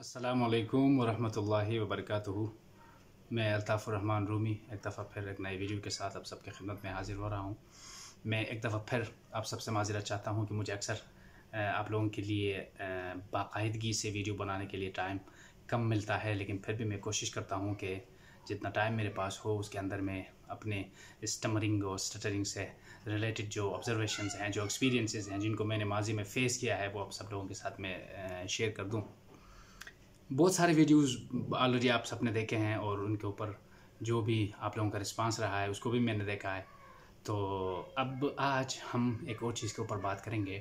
अस्सलामुअलैकुम वरहमतुल्लाहि वबरकातुहू। मैं अल्ताफ़ुर्रहमान रूमी एक दफ़ा फिर एक नई वीडियो के साथ आप सबके खिदमत में हाज़िर हो रहा हूँ। मैं एक दफ़ा फिर आप सबसे माज़िरत चाहता हूँ कि मुझे अक्सर आप लोगों के लिए बाकायदगी से वीडियो बनाने के लिए टाइम कम मिलता है, लेकिन फिर भी मैं कोशिश करता हूँ कि जितना टाइम मेरे पास हो उसके अंदर मैं अपने स्टमरिंग और स्टटरिंग से रिलेटेड जो ऑब्ज़र्वेशंस हैं, जो एक्सपीरियंसेस हैं, जिनको मैंने माजी में फ़ेस किया है, वो आप सब लोगों के साथ मैं शेयर कर दूँ। बहुत सारे वीडियोस ऑलरेडी आप सबने देखे हैं और उनके ऊपर जो भी आप लोगों का रिस्पांस रहा है उसको भी मैंने देखा है। तो अब आज हम एक और चीज़ के ऊपर बात करेंगे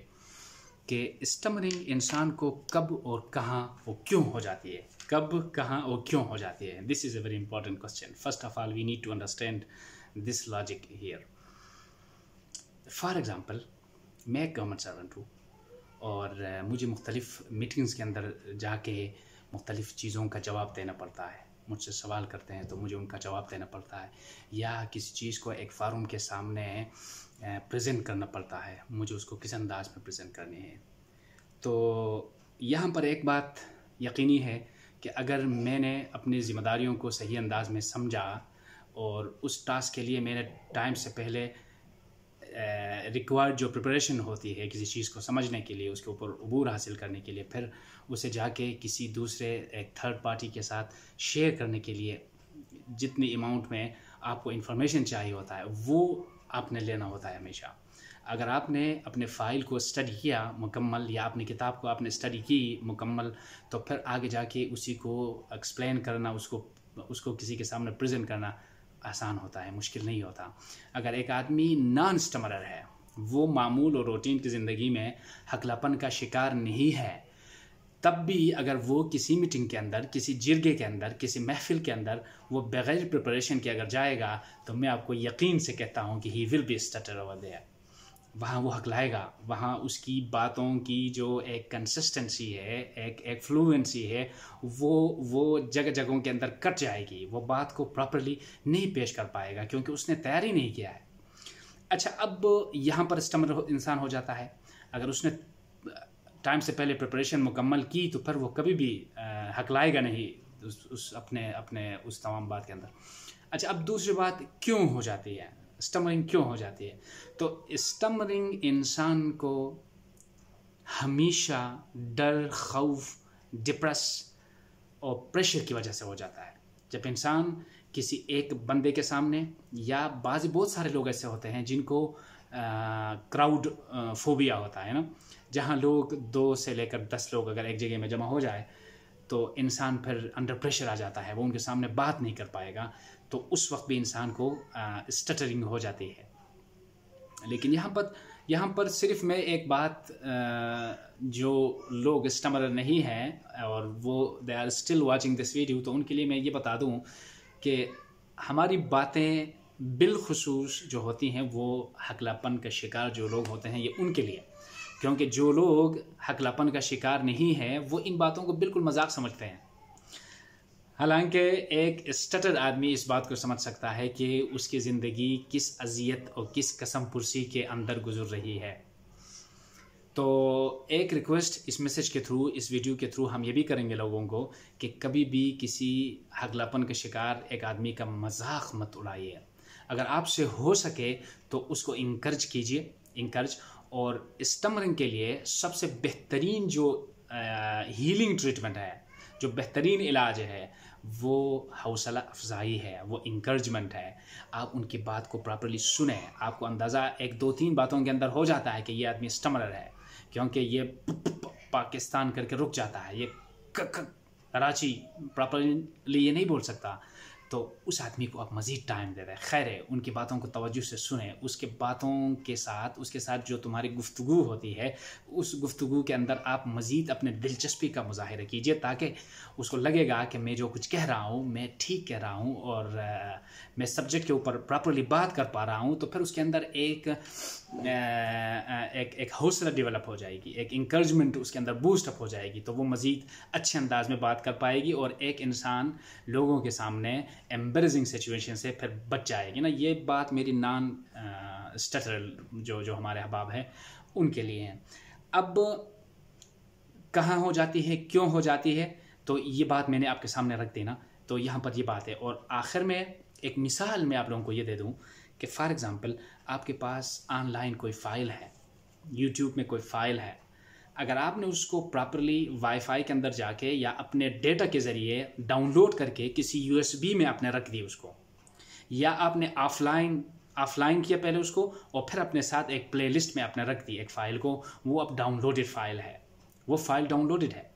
कि स्टमरिंग इंसान को कब और कहाँ वो क्यों हो जाती है, कब कहाँ और क्यों हो जाती है। This is a very important question. First of all we need to understand this logic here. For example, मैं एक गवर्नमेंट सर्वेंट हूँ और मुझे मुख्तलिफ़ मीटिंग्स के अंदर जाके मुख्तलिफ़ चीज़ों का जवाब देना पड़ता है। मुझसे सवाल करते हैं तो मुझे उनका जवाब देना पड़ता है, या किसी चीज़ को एक फार्म के सामने प्रेजेंट करना पड़ता है, मुझे उसको किस अंदाज में प्रेजेंट करनी है। तो यहाँ पर एक बात यकीनी है कि अगर मैंने अपनी ज़िम्मेदारियों को सही अंदाज में समझा और उस टास्क के लिए मैंने टाइम से पहले रिक्वायर्ड जो प्रिपरेशन होती है किसी चीज़ को समझने के लिए, उसके ऊपर अबूर हासिल करने के लिए, फिर उसे जाके किसी दूसरे एक थर्ड पार्टी के साथ शेयर करने के लिए जितनी अमाउंट में आपको इन्फॉर्मेशन चाहिए होता है वो आपने लेना होता है हमेशा। अगर आपने अपने फ़ाइल को स्टडी किया मुकम्मल, या अपनी किताब को आपने स्टडी की मुकम्मल, तो फिर आगे जाके उसी को एक्सप्लेन करना, उसको किसी के सामने प्रेजेंट करना आसान होता है, मुश्किल नहीं होता। अगर एक आदमी नॉन स्टमरर है, वो मामूल और रूटीन की ज़िंदगी में हकलापन का शिकार नहीं है, तब भी अगर वो किसी मीटिंग के अंदर, किसी जिरगे के अंदर, किसी महफिल के अंदर वो बग़ैर प्रिपरेशन के अगर जाएगा, तो मैं आपको यकीन से कहता हूँ कि he will be stutter over there. वहाँ वो हकलाएगा, वहाँ उसकी बातों की जो एक कंसिस्टेंसी है, एक फ्लुएंसी है, वो जगह जगहों के अंदर कट जाएगी। वो बात को प्रॉपरली नहीं पेश कर पाएगा क्योंकि उसने तैयारी नहीं किया है। अच्छा, अब यहाँ पर स्टमर इंसान हो जाता है। अगर उसने टाइम से पहले प्रिपरेशन मुकम्मल की तो फिर वो कभी भी हकलाएगा नहीं उस अपने उस तमाम बात के अंदर। अच्छा, अब दूसरी बात क्यों हो जाती है, स्टमरिंग क्यों हो जाती है? तो स्टमरिंग इंसान को हमेशा डर, खौफ, डिप्रेस और प्रेशर की वजह से हो जाता है। जब इंसान किसी एक बंदे के सामने, या बहुत सारे लोग ऐसे होते हैं जिनको क्राउड फोबिया होता है ना, जहाँ लोग 2 से लेकर 10 लोग अगर एक जगह में जमा हो जाए तो इंसान फिर अंडर प्रेशर आ जाता है, वो उनके सामने बात नहीं कर पाएगा, तो उस वक्त भी इंसान को स्टटरिंग हो जाती है। लेकिन यहाँ पर सिर्फ मैं एक बात, जो लोग स्टमरर नहीं हैं और वो they are still watching this video, तो उनके लिए मैं ये बता दूँ कि हमारी बातें बिलखुसूस जो होती हैं वो हकलापन का शिकार जो लोग होते हैं, ये उनके लिए, क्योंकि जो लोग हकलापन का शिकार नहीं है वो इन बातों को बिल्कुल मजाक समझते हैं। हालांकि एक स्टटर आदमी इस बात को समझ सकता है कि उसकी ज़िंदगी किस अजियत और किस कसम पुरसी के अंदर गुजर रही है। तो एक रिक्वेस्ट इस मैसेज के थ्रू, इस वीडियो के थ्रू हम ये भी करेंगे लोगों को कि कभी भी किसी हकलापन के शिकार एक आदमी का मजाक मत उड़ाइए। अगर आपसे हो सके तो उसको इंकरेज कीजिए, इंकरेज। और स्टमरिंग के लिए सबसे बेहतरीन जो हीलिंग ट्रीटमेंट है, जो बेहतरीन इलाज है, वो हौसला अफजाई है, वो इंकरेजमेंट है। आप उनकी बात को प्रॉपरली सुने, आपको अंदाज़ा 1-2-3 बातों के अंदर हो जाता है कि ये आदमी स्टमरर है, क्योंकि ये पाकिस्तान करके रुक जाता है, ये कराची प्रॉपरली ये नहीं बोल सकता, तो उस आदमी को आप मज़ीद टाइम दे दें। खैर है, उनकी बातों को तवज्जो से सुने, उसके बातों के साथ, उसके साथ जो तुम्हारी गुफ्तगू होती है, उस गुफ्तगू के अंदर आप मज़ीद अपने दिलचस्पी का मुज़ाहिरा कीजिए, ताकि उसको लगेगा कि मैं जो कुछ कह रहा हूँ मैं ठीक कह रहा हूँ और मैं सब्जेक्ट के ऊपर प्रॉपरली बात कर पा रहा हूँ। तो फिर उसके अंदर एक हौसला डेवलप हो जाएगी, एक इंकरेजमेंट उसके अंदर बूस्ट अप हो जाएगी, तो वो मज़ीद अच्छे अंदाज में बात कर पाएगी और एक इंसान लोगों के सामने एम्बैरेसिंग सिचुएशन से फिर बच जाएगी ना। ये बात मेरी नॉन स्टटर जो हमारे अहबाब हैं उनके लिए है। अब कहाँ हो जाती है, क्यों हो जाती है? तो ये बात मैंने आपके सामने रख देना, तो यहाँ पर ये बात है। और आखिर में एक मिसाल मैं आप लोगों को ये दे दूँ कि फॉर एग्ज़ाम्पल आपके पास ऑनलाइन कोई फ़ाइल है, यूट्यूब में कोई फ़ाइल है, अगर आपने उसको प्रॉपरली वाईफाई के अंदर जाके या अपने डेटा के ज़रिए डाउनलोड करके किसी यूएसबी में आपने रख दी उसको, या आपने ऑफलाइन किया पहले उसको और फिर अपने साथ एक प्लेलिस्ट में आपने रख दी एक फ़ाइल को, वो अब डाउनलोडेड फ़ाइल है, वो फ़ाइल डाउनलोडेड है।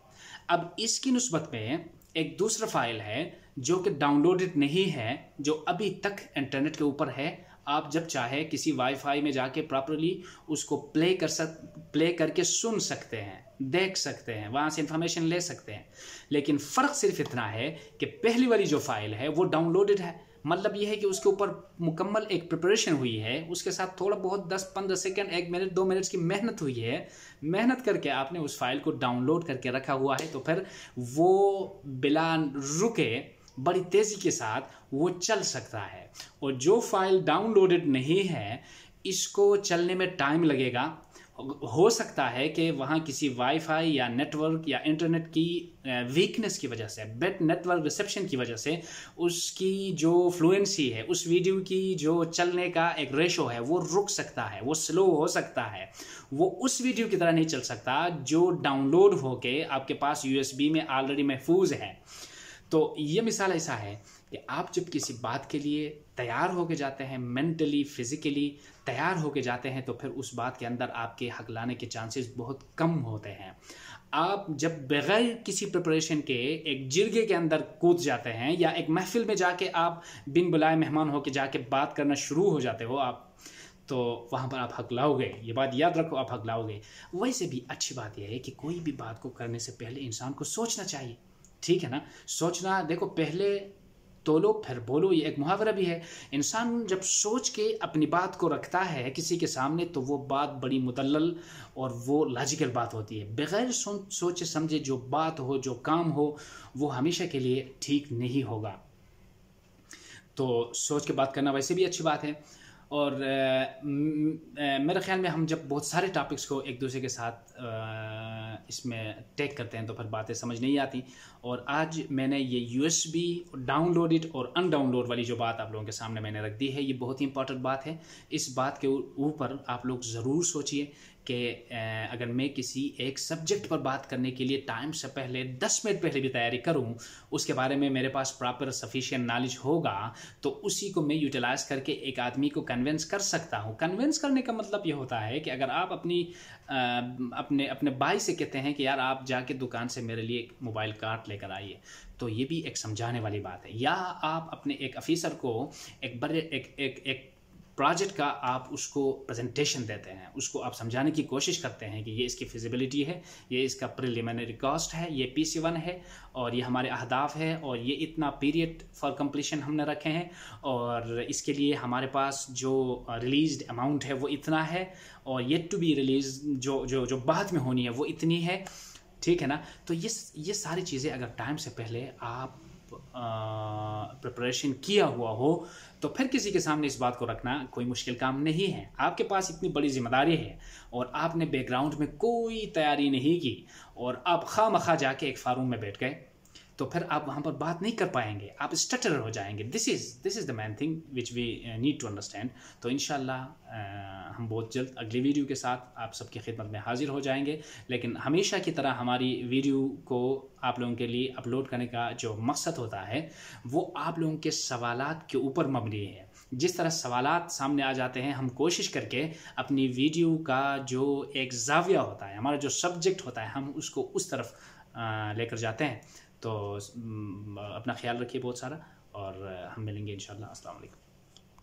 अब इसकी निस्बत में एक दूसरा फ़ाइल है जो कि डाउनलोडेड नहीं है, जो अभी तक इंटरनेट के ऊपर है। आप जब चाहे किसी वाईफाई में जाके प्रॉपरली उसको प्ले करके सुन सकते हैं, देख सकते हैं, वहाँ से इंफॉर्मेशन ले सकते हैं। लेकिन फ़र्क सिर्फ इतना है कि पहली वाली जो फ़ाइल है वो डाउनलोडेड है, मतलब ये है कि उसके ऊपर मुकम्मल एक प्रिपरेशन हुई है, उसके साथ थोड़ा बहुत 10-15 सेकंड, 1 मिनट 2 मिनट की मेहनत हुई है, मेहनत करके आपने उस फाइल को डाउनलोड करके रखा हुआ है। तो फिर वो बिला रुके बड़ी तेज़ी के साथ वो चल सकता है। और जो फाइल डाउनलोडेड नहीं है, इसको चलने में टाइम लगेगा। हो सकता है कि वहाँ किसी वाईफाई या नेटवर्क या इंटरनेट की वीकनेस की वजह से, बेड नेटवर्क रिसेप्शन की वजह से उसकी जो फ्लुएंसी है, उस वीडियो की जो चलने का एक रेशो है वो रुक सकता है, वो स्लो हो सकता है, वो उस वीडियो की तरह नहीं चल सकता जो डाउनलोड होके आपके पास यूएसबी में ऑलरेडी महफूज है। तो ये मिसाल ऐसा है कि आप जब किसी बात के लिए तैयार होके जाते हैं, मेंटली फिजिकली तैयार होके जाते हैं, तो फिर उस बात के अंदर आपके हक लाने के चांसेस बहुत कम होते हैं। आप जब बगैर किसी प्रिपरेशन के एक जिरगे के अंदर कूद जाते हैं, या एक महफिल में जाके आप बिन बुलाए मेहमान होके जाके बात करना शुरू हो जाते हो आप, तो वहाँ पर आप हक लाओगे। ये बात याद रखो, आप हक लाओगे। वैसे भी अच्छी बात यह है कि कोई भी बात को करने से पहले इंसान को सोचना चाहिए, ठीक है ना। सोचना, देखो, पहले तोलो फिर बोलो, ये एक मुहावरा भी है। इंसान जब सोच के अपनी बात को रखता है किसी के सामने, तो वो बात बड़ी मुदल्लल और वो लॉजिकल बात होती है। बगैर सोचे समझे जो बात हो, जो काम हो, वो हमेशा के लिए ठीक नहीं होगा। तो सोच के बात करना वैसे भी अच्छी बात है। और मेरे ख्याल में हम जब बहुत सारे टॉपिक्स को एक दूसरे के साथ इसमें टेक करते हैं तो फिर बातें समझ नहीं आती। और आज मैंने ये यूएसबी डाउनलोडेड और अनडाउनलोड वाली जो बात आप लोगों के सामने मैंने रख दी है, ये बहुत ही इंपॉर्टेंट बात है। इस बात के ऊपर आप लोग ज़रूर सोचिए कि अगर मैं किसी एक सब्जेक्ट पर बात करने के लिए टाइम से पहले 10 मिनट पहले भी तैयारी करूं, उसके बारे में मेरे पास प्रॉपर सफिशिएंट नॉलेज होगा, तो उसी को मैं यूटिलाइज करके एक आदमी को कन्विंस कर सकता हूं। कन्विंस करने का मतलब ये होता है कि अगर आप अपने भाई से कहते हैं कि यार आप जाके दुकान से मेरे लिए एक मोबाइल कार्ड लेकर आइए, तो ये भी एक समझाने वाली बात है। या आप अपने एक ऑफिसर को एक प्रोजेक्ट का आप उसको प्रेजेंटेशन देते हैं, उसको आप समझाने की कोशिश करते हैं कि ये इसकी फिजिबिलिटी है, ये इसका प्रिलिमिनरी कॉस्ट है, ये PC1 है, और ये हमारे अहदाफ है, और ये इतना पीरियड फॉर कंप्लीशन हमने रखे हैं, और इसके लिए हमारे पास जो रिलीज्ड अमाउंट है वो इतना है, और येट टू बी रिलीज जो बाद में होनी है वो इतनी है, ठीक है ना। तो ये सारी चीज़ें अगर टाइम से पहले आप प्रिपरेशन किया हुआ हो, तो फिर किसी के सामने इस बात को रखना कोई मुश्किल काम नहीं है। आपके पास इतनी बड़ी जिम्मेदारी है और आपने बैकग्राउंड में कोई तैयारी नहीं की और आप खामखा जाके एक फारूम में बैठ गए, तो फिर आप वहाँ पर बात नहीं कर पाएंगे, आप स्टटर हो जाएंगे। This is the main thing which we need to understand. तो इंशाल्लाह हम बहुत जल्द अगली वीडियो के साथ आप सबकी खिदमत में हाजिर हो जाएंगे। लेकिन हमेशा की तरह हमारी वीडियो को आप लोगों के लिए अपलोड करने का जो मकसद होता है वो आप लोगों के सवालात के ऊपर मबनी है। जिस तरह सवालात सामने आ जाते हैं, हम कोशिश करके अपनी वीडियो का जो एक जाविया होता है, हमारा जो सब्जेक्ट होता है, हम उसको उस तरफ लेकर जाते हैं। तो अपना ख्याल रखिए बहुत सारा, और हम मिलेंगे इंशाल्लाह। अस्सलाम वालेकुम।